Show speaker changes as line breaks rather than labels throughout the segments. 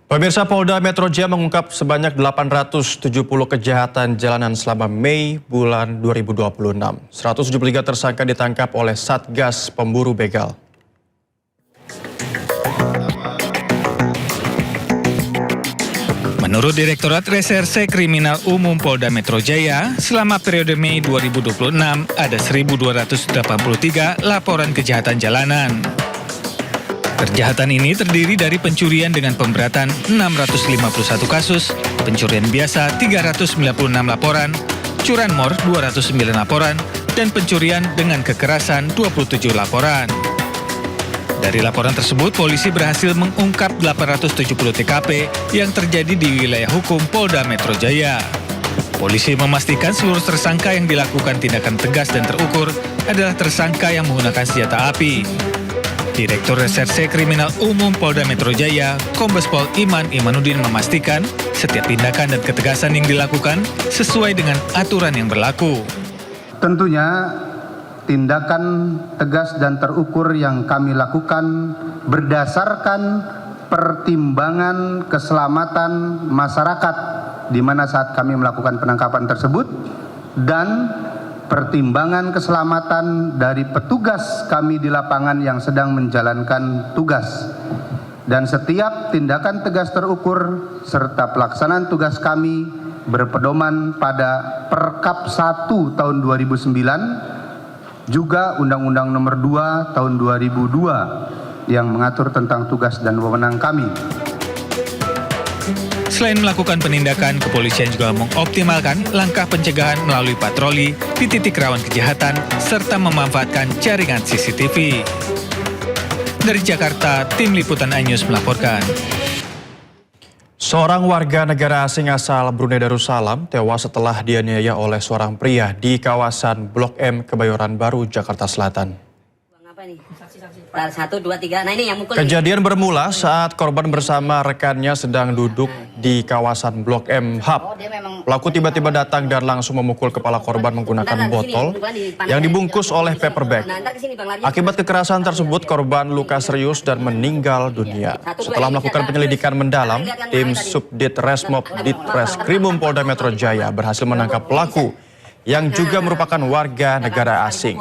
Pemirsa, Polda Metro Jaya mengungkap sebanyak 870 kejahatan jalanan selama Mei bulan 2026. 173 tersangka ditangkap oleh Satgas Pemburu Begal.
Menurut Direktorat Reserse Kriminal Umum Polda Metro Jaya, selama periode Mei 2026 ada 1.283 laporan kejahatan jalanan. Kejahatan ini terdiri dari pencurian dengan pemberatan 651 kasus, pencurian biasa 396 laporan, curanmor 209 laporan, dan pencurian dengan kekerasan 27 laporan. Dari laporan tersebut, polisi berhasil mengungkap 870 TKP yang terjadi di wilayah hukum Polda Metro Jaya. Polisi memastikan seluruh tersangka yang dilakukan tindakan tegas dan terukur adalah tersangka yang menggunakan senjata api. Direktur Reserse Kriminal Umum Polda Metro Jaya, Kombes Pol Iman Imanuddin memastikan setiap tindakan dan ketegasan yang dilakukan sesuai dengan aturan yang berlaku.
Tentunya tindakan tegas dan terukur yang kami lakukan berdasarkan pertimbangan keselamatan masyarakat di mana saat kami melakukan penangkapan tersebut dan pertimbangan keselamatan dari petugas kami di lapangan yang sedang menjalankan tugas. Dan setiap tindakan tegas terukur serta pelaksanaan tugas kami berpedoman pada Perkap 1 tahun 2009, juga Undang-Undang Nomor 2 tahun 2002 yang mengatur tentang tugas dan wewenang kami.
Selain melakukan penindakan, kepolisian juga mengoptimalkan langkah pencegahan melalui patroli di titik rawan kejahatan serta memanfaatkan jaringan CCTV. Dari Jakarta, Tim Liputan iNews melaporkan.
Seorang warga negara asing asal Brunei Darussalam tewas setelah dianiaya oleh seorang pria di kawasan Blok M, Kebayoran Baru, Jakarta Selatan.
Satu, dua, tiga. Nah, ini yang mukul.
Kejadian bermula saat korban bersama rekannya sedang duduk di kawasan Blok M Hub. Pelaku tiba-tiba datang dan langsung memukul kepala korban menggunakan botol yang dibungkus oleh paper bag. Akibat kekerasan tersebut, korban luka serius dan meninggal dunia. Setelah melakukan penyelidikan mendalam, tim Subdit Resmob Ditreskrimum Polda Metro Jaya berhasil menangkap pelaku yang juga merupakan warga negara asing.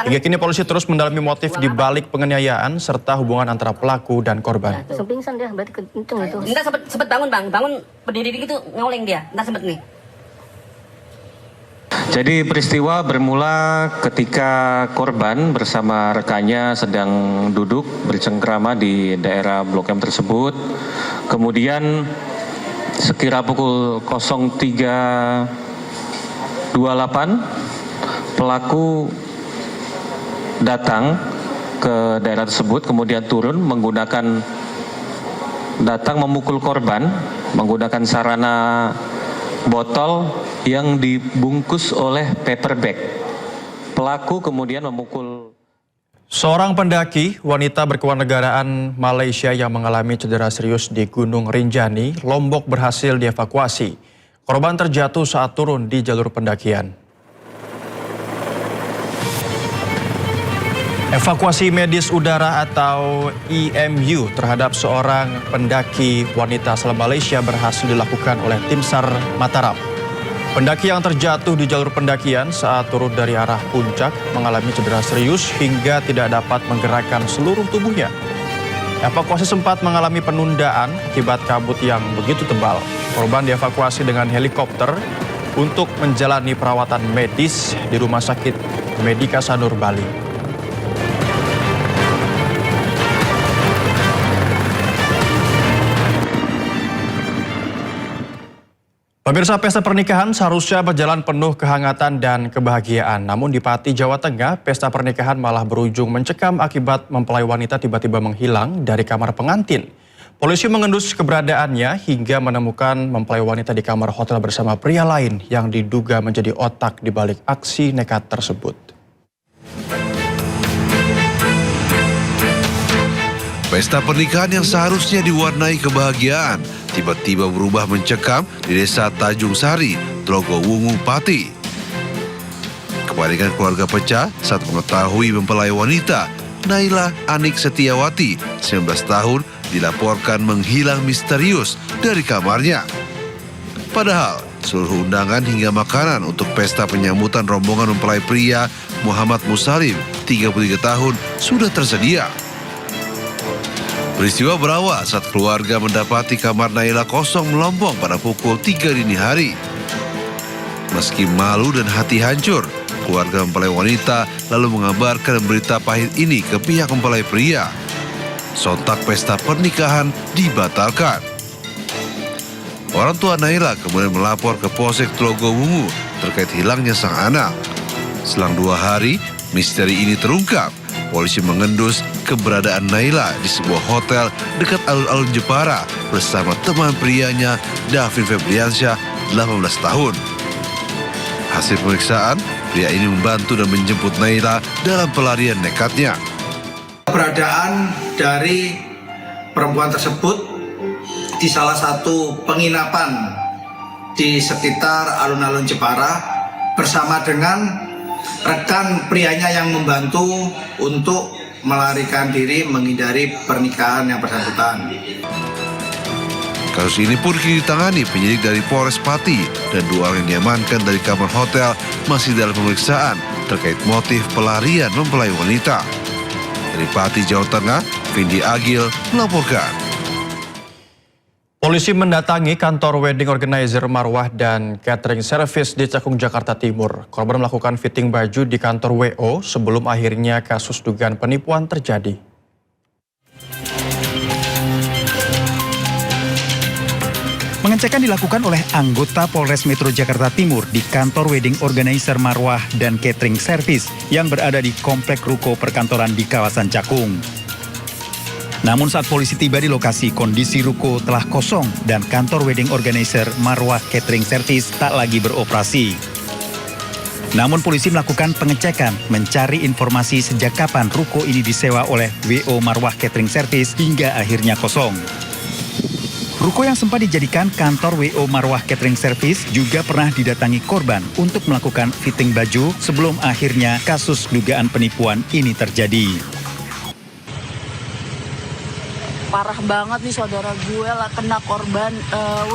Hingga kini polisi terus mendalami motif di balik penganiayaan serta hubungan antara pelaku dan korban.
Pingsan dia, berarti kenceng itu. Enggak sempet bangun, Bang. Bangun berdiri gitu ngoleng dia. Enggak sempet nih.
Jadi peristiwa bermula ketika korban bersama rekannya sedang duduk bercengkrama di daerah Blok M tersebut. Kemudian sekira pukul 03.28 pelaku datang ke daerah tersebut, kemudian turun datang memukul korban menggunakan sarana botol yang dibungkus oleh paper bag. Pelaku kemudian memukul.
Seorang pendaki wanita berkewarganegaraan Malaysia yang mengalami cedera serius di Gunung Rinjani, Lombok berhasil dievakuasi. Korban terjatuh saat turun di jalur pendakian. Evakuasi medis udara atau EMU terhadap seorang pendaki wanita asal Malaysia berhasil dilakukan oleh tim SAR Mataram. Pendaki yang terjatuh di jalur pendakian saat turun dari arah puncak mengalami cedera serius hingga tidak dapat menggerakkan seluruh tubuhnya. Evakuasi sempat mengalami penundaan akibat kabut yang begitu tebal. Korban dievakuasi dengan helikopter untuk menjalani perawatan medis di Rumah Sakit Medika Sanur, Bali. Pemirsa, pesta pernikahan seharusnya berjalan penuh kehangatan dan kebahagiaan. Namun di Pati, Jawa Tengah, pesta pernikahan malah berujung mencekam akibat mempelai wanita tiba-tiba menghilang dari kamar pengantin. Polisi mengendus keberadaannya hingga menemukan mempelai wanita di kamar hotel bersama pria lain yang diduga menjadi otak di balik aksi nekat tersebut.
Pesta pernikahan yang seharusnya diwarnai kebahagiaan tiba-tiba berubah mencekam di Desa Tanjung Sari, Trogowungu, Pati. Kepanikan keluarga pecah saat mengetahui mempelai wanita Naila Anik Setiawati, 19 tahun, dilaporkan menghilang misterius dari kamarnya. Padahal seluruh undangan hingga makanan untuk pesta penyambutan rombongan mempelai pria Muhammad Musalim, 33 tahun, sudah tersedia. Peristiwa berawal saat keluarga mendapati kamar Naila kosong melompong pada pukul 3 dini hari. Meski malu dan hati hancur, keluarga mempelai wanita lalu mengabarkan berita pahit ini ke pihak mempelai pria. Sontak pesta pernikahan dibatalkan. Orang tua Naila kemudian melapor ke Polsek Tlogowungu terkait hilangnya sang anak. Selang 2 hari, misteri ini terungkap. Polisi mengendus keberadaan Naila di sebuah hotel dekat alun-alun Jepara bersama teman prianya Davin Febriansyah, 18 tahun. Hasil pemeriksaan, pria ini membantu dan menjemput Naila dalam pelarian nekatnya.
Keberadaan dari perempuan tersebut di salah satu penginapan di sekitar alun-alun Jepara bersama dengan rekan prianya yang membantu untuk melarikan diri menghindari pernikahan yang bersangkutan.
Kasus ini pun kini ditangani penyidik dari Polres Pati dan 2 orang yang diamankan dari kamar hotel masih dalam pemeriksaan terkait motif pelarian mempelai wanita. Dari Pati, Jawa Tengah, Vindi Agil melaporkan.
Polisi mendatangi kantor wedding organizer Marwah dan catering service di Cakung, Jakarta Timur. Korban melakukan fitting baju di kantor WO sebelum akhirnya kasus dugaan penipuan terjadi.
Pengecekan dilakukan oleh anggota Polres Metro Jakarta Timur di kantor wedding organizer Marwah dan catering service yang berada di komplek ruko perkantoran di kawasan Cakung. Namun saat polisi tiba di lokasi, kondisi ruko telah kosong dan kantor wedding organizer Marwah Catering Service tak lagi beroperasi. Namun polisi melakukan pengecekan, mencari informasi sejak kapan ruko ini disewa oleh WO Marwah Catering Service hingga akhirnya kosong. Ruko yang sempat dijadikan kantor WO Marwah Catering Service juga pernah didatangi korban untuk melakukan fitting baju sebelum akhirnya kasus dugaan penipuan ini terjadi.
Parah banget nih saudara gue lah kena korban.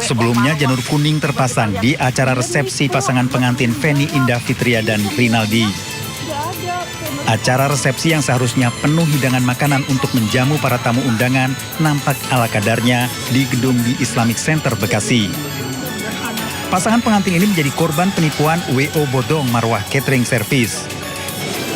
Sebelumnya janur kuning terpasang di acara resepsi pasangan pengantin Feni Indah Fitria dan Rinaldi. Acara resepsi yang seharusnya penuh hidangan makanan untuk menjamu para tamu undangan nampak ala kadarnya di gedung di Islamic Center Bekasi. Pasangan pengantin ini menjadi korban penipuan WO bodong Marwah Catering Service.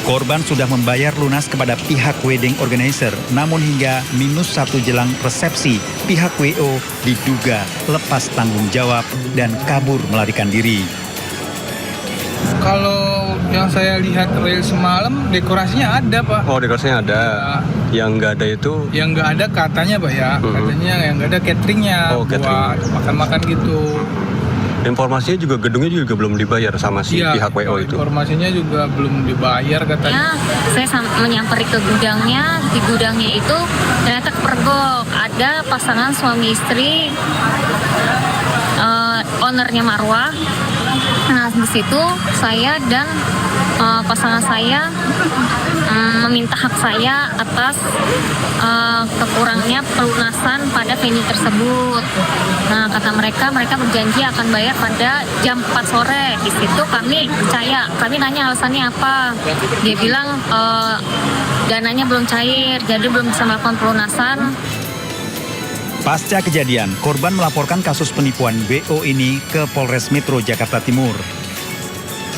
Korban sudah membayar lunas kepada pihak wedding organizer, namun hingga -1 jelang resepsi, pihak WO diduga lepas tanggung jawab dan kabur melarikan diri.
Kalau yang saya lihat real semalam, dekorasinya ada, Pak.
Oh, dekorasinya ada. Ya. Yang nggak ada itu?
Yang nggak ada katanya, Pak, ya. Katanya yang nggak ada cateringnya.
Oh,
buat makan-makan gitu.
Informasinya juga gedungnya juga belum dibayar sama si pihak WO itu.
Informasinya juga belum dibayar katanya.
Saya menyamperi ke gudangnya, di gudangnya itu ternyata kepergok. Ada pasangan suami istri, ownernya Marwah. Nah, di situ saya dan pasangan saya meminta hak saya atas kekurangnya pelunasan pada venue tersebut. Nah, kata mereka berjanji akan bayar pada jam 4 sore. Di situ kami percaya, kami nanya alasannya apa. Dia bilang dananya belum cair, jadi belum bisa melakukan pelunasan.
Pasca kejadian, korban melaporkan kasus penipuan WO ini ke Polres Metro Jakarta Timur.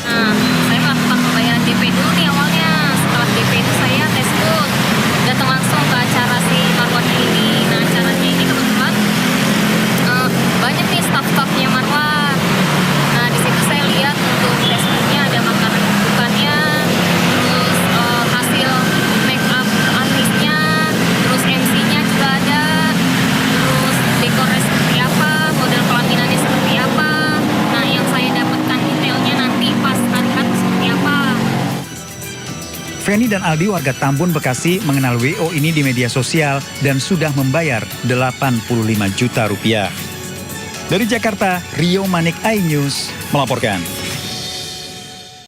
Saya melakukan pembayaran DP dulu nih awalnya. Setelah DP itu saya tes food, datang langsung ke acara si Marwah ini. Nah, acaranya ini kebetulan banyak nih staff-staffnya Marwah. Nah, di situ saya lihat untuk tes foodnya ada makanan bukannya, terus hasil make up artisnya, terus MC-nya juga ada, terus dekornya seperti apa, model pelaminannya seperti apa. Nah, yang saya dapatkan detailnya nanti pas hari H seperti apa.
Feni dan Aldi warga Tambun, Bekasi mengenal WO ini di media sosial dan sudah membayar 85 juta rupiah. Dari Jakarta, Rio Manik, iNews melaporkan.